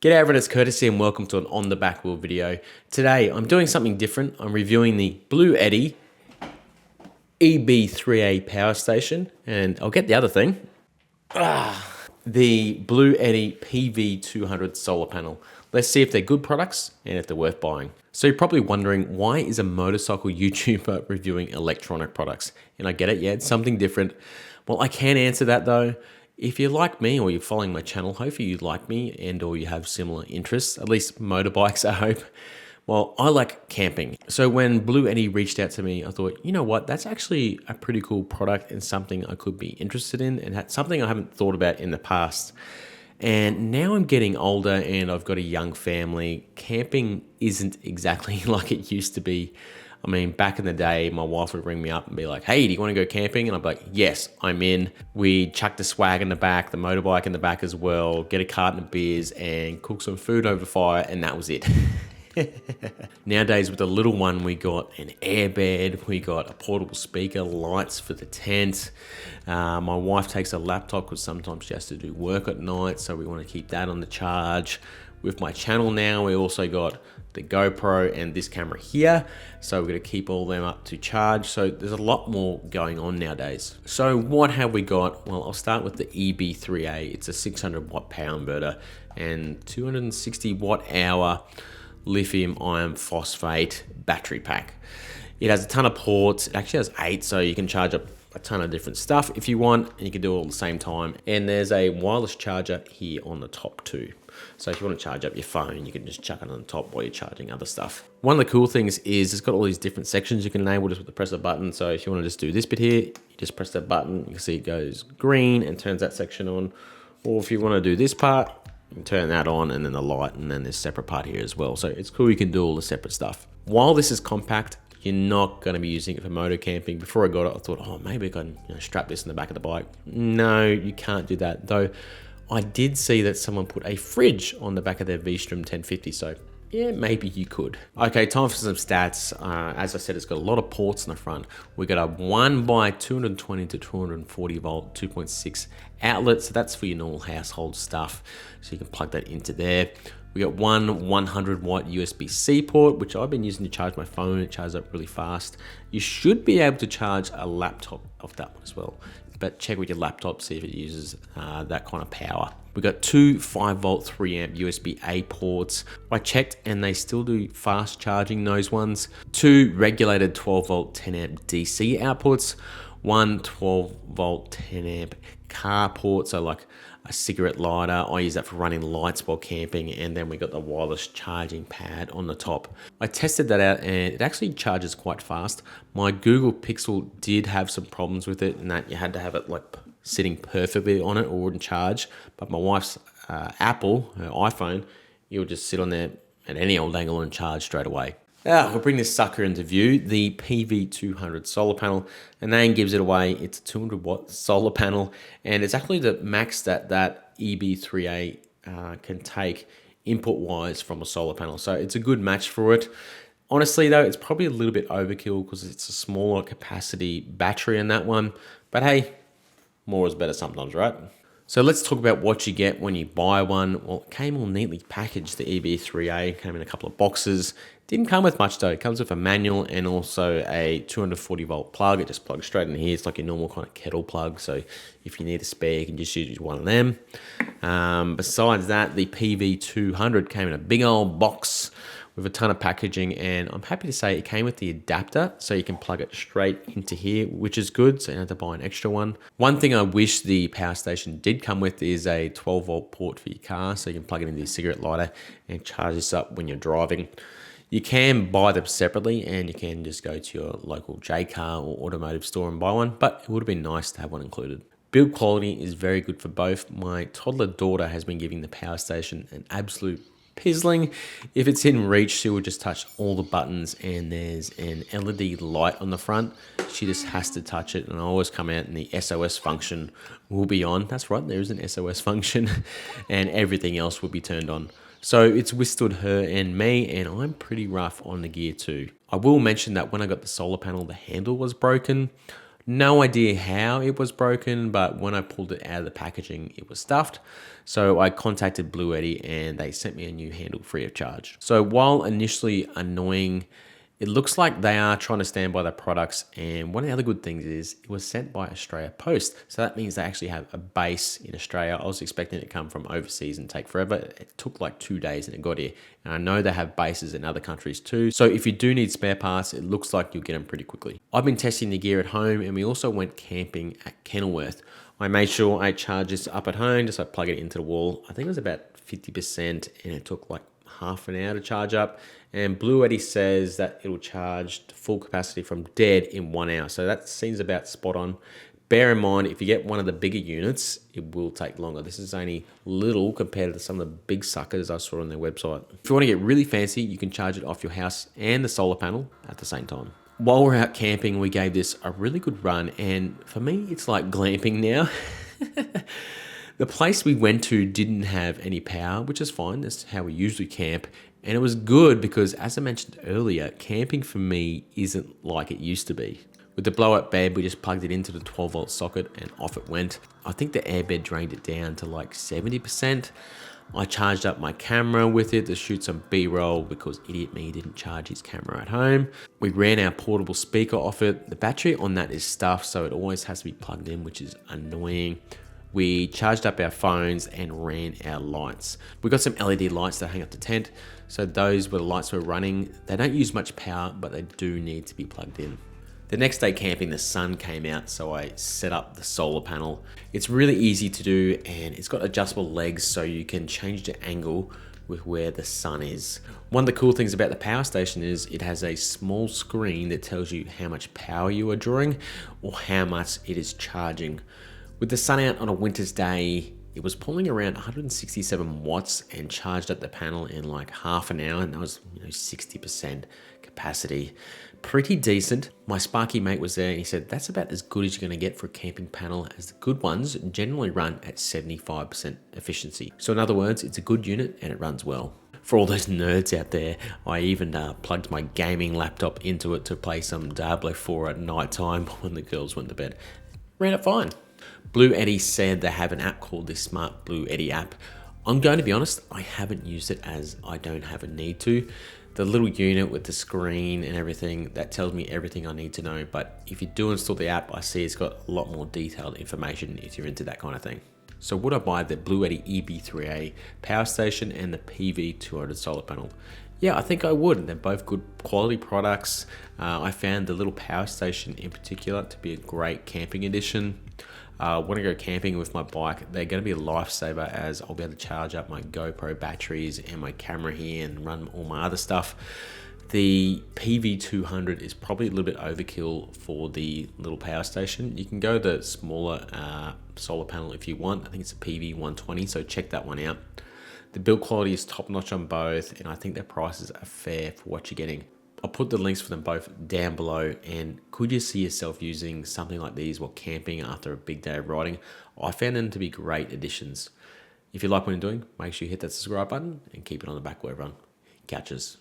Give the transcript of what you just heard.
G'day everyone, it's Courtesy and welcome to an On the Back Wheel video. Today I'm doing something different. I'm reviewing the Blue Eddy EB3A power station, and I'll get the other thing. The Blue Eddy PV200 solar panel. Let's see if they're good products and if they're worth buying. So you're probably wondering, why is a motorcycle YouTuber reviewing electronic products? And I get it, yeah, it's something different. Well, I can answer that though. If you're like me or you're following my channel, hopefully you like me and or you have similar interests, at least motorbikes, I hope. Well, I like camping. So when Blue Eddy reached out to me, I thought, you know what, that's actually a pretty cool product and something I could be interested in, and something I haven't thought about in the past. And now I'm getting older and I've got a young family. Camping isn't exactly like it used to be. I mean, back in the day, my wife would ring me up and be like, hey, do you want to go camping? And I'd be like, yes, I'm in. We'd chuck the swag in the back, the motorbike in the back as well, get a carton of beers and cook some food over the fire, and that was it. Nowadays, with the little one, we got an airbed, we got a portable speaker, lights for the tent. My wife takes a laptop because sometimes she has to do work at night, so we want to keep that on the charge. With my channel now, we also got the GoPro and this camera here, so we're going to keep all them up to charge. So there's a lot more going on nowadays. So what have we got? Well, I'll start with the EB3A. It's a 600 watt power inverter and 260 watt hour lithium iron phosphate battery pack. It has a ton of ports. It actually has 8, so you can charge up a ton of different stuff if you want, and you can do it all at the same time. And there's a wireless charger here on the top too. So if you want to charge up your phone, you can just chuck it on the top while you're charging other stuff. One of the cool things is it's got all these different sections you can enable just with the press of a button. So if you want to just do this bit here, you just press that button. You can see it goes green and turns that section on. Or if you want to do this part, you can turn that on, and then the light, and then this separate part here as well. So it's cool, you can do all the separate stuff. While this is compact, you're not going to be using it for motor camping. Before I got it, I thought, oh, maybe I can strap this in the back of the bike. No, you can't do that. Though I did see that someone put a fridge on the back of their V-Strom 1050, so yeah, maybe you could. Okay, time for some stats. As I said, it's got a lot of ports in the front. We got a 1 by 220 to 240 volt 2.6 outlet, so that's for your normal household stuff. So you can plug that into there. We got one 100 watt USB-C port, which I've been using to charge my phone. It charges up really fast. You should be able to charge a laptop off that one as well, but check with your laptop, see if it uses that kind of power. We got 2 5 volt 3 amp USB-A ports. I checked and they still do fast charging, those ones. 2 regulated 12 volt 10 amp DC outputs. 1 12 volt 10 amp car port, so like a cigarette lighter. I use that for running lights while camping, and then we got the wireless charging pad on the top. I tested that out and it actually charges quite fast. My Google Pixel did have some problems with it, and that you had to have it like sitting perfectly on it or it wouldn't charge. But my wife's Apple, her iPhone, it would just sit on there at any old angle and charge straight away. We'll bring this sucker into view, the PV200 solar panel. The name gives it away. It's a 200 watt solar panel, and it's actually the max that EB3A can take input wise from a solar panel. So it's a good match for it. Honestly though, it's probably a little bit overkill because it's a smaller capacity battery in that one, but hey, more is better sometimes, right? So let's talk about what you get when you buy one. Well, it came all neatly packaged, the EB3A. Came in a couple of boxes. Didn't come with much though. It comes with a manual and also a 240 volt plug. It just plugs straight in here. It's like your normal kind of kettle plug. So if you need a spare, you can just use one of them. Besides that, the PV200 came in a big old box with a ton of packaging, and I'm happy to say it came with the adapter, so you can plug it straight into here, which is good, so you don't have to buy an extra one. One thing I wish the power station did come with is a 12 volt port for your car, so you can plug it into your cigarette lighter and charge this up when you're driving. You can buy them separately, and you can just go to your local Jaycar or automotive store and buy one, but it would have been nice to have one included. Build quality is very good for both. My toddler daughter has been giving the power station an absolute pizzling. If it's in reach, she will just touch all the buttons, and there's an LED light on the front. She just has to touch it, and I always come out and the SOS function will be on. That's right, there is an SOS function, and everything else will be turned on. So it's withstood her and me, and I'm pretty rough on the gear too. I will mention that when I got the solar panel, the handle was broken. No idea how it was broken, but when I pulled it out of the packaging, it was stuffed. So I contacted Blue Eddy and they sent me a new handle free of charge. So while initially annoying, it looks like they are trying to stand by their products. And one of the other good things is it was sent by Australia Post. So that means they actually have a base in Australia. I was expecting it to come from overseas and take forever. It took like 2 days and it got here. And I know they have bases in other countries too. So if you do need spare parts, it looks like you'll get them pretty quickly. I've been testing the gear at home and we also went camping at Kenilworth. I made sure I charged this up at home, just I plug it into the wall. I think it was about 50% and it took like half an hour to charge up. And Blue Eddy says that it'll charge to full capacity from dead in 1 hour. So that seems about spot on. Bear in mind, if you get one of the bigger units, it will take longer. This is only little compared to some of the big suckers I saw on their website. If you want to get really fancy, you can charge it off your house and the solar panel at the same time. While we're out camping, we gave this a really good run. And for me, it's like glamping now. The place we went to didn't have any power, which is fine. That's how we usually camp. And it was good because, as I mentioned earlier, camping for me isn't like it used to be. With the blow-up bed, we just plugged it into the 12-volt socket and off it went. I think the airbed drained it down to like 70%. I charged up my camera with it to shoot some B-roll because idiot me didn't charge his camera at home. We ran our portable speaker off it. The battery on that is stuffed, so it always has to be plugged in, which is annoying. We charged up our phones and ran our lights. We got some LED lights that hang up the tent. So those were the lights we're running. They don't use much power, but they do need to be plugged in. The next day camping, the sun came out, so I set up the solar panel. It's really easy to do and it's got adjustable legs so you can change the angle with where the sun is. One of the cool things about the power station is it has a small screen that tells you how much power you are drawing or how much it is charging. With the sun out on a winter's day, it was pulling around 167 watts and charged up the panel in like half an hour, and that was 60% capacity. Pretty decent. My Sparky mate was there and he said that's about as good as you're going to get for a camping panel, as the good ones generally run at 75% efficiency. So in other words, it's a good unit and it runs well. For all those nerds out there, I even plugged my gaming laptop into it to play some Diablo 4 at night time when the girls went to bed. Ran it fine. Blue Eddy said they have an app called the Smart Blue Eddy app. I'm going to be honest, I haven't used it as I don't have a need to. The little unit with the screen and everything, that tells me everything I need to know. But if you do install the app, I see it's got a lot more detailed information if you're into that kind of thing. So would I buy the Blue Eddy EB3A power station and the PV200 solar panel? Yeah, I think I would. They're both good quality products. I found the little power station in particular to be a great camping addition. When I go camping with my bike, they're going to be a lifesaver as I'll be able to charge up my GoPro batteries and my camera here and run all my other stuff. The PV200 is probably a little bit overkill for the little power station. You can go the smaller solar panel if you want. I think it's a PV120, so check that one out. The build quality is top notch on both, and I think their prices are fair for what you're getting. I'll put the links for them both down below, and could you see yourself using something like these while camping after a big day of riding? I found them to be great additions. If you like what I'm doing, make sure you hit that subscribe button and keep it on the back where everyone catches.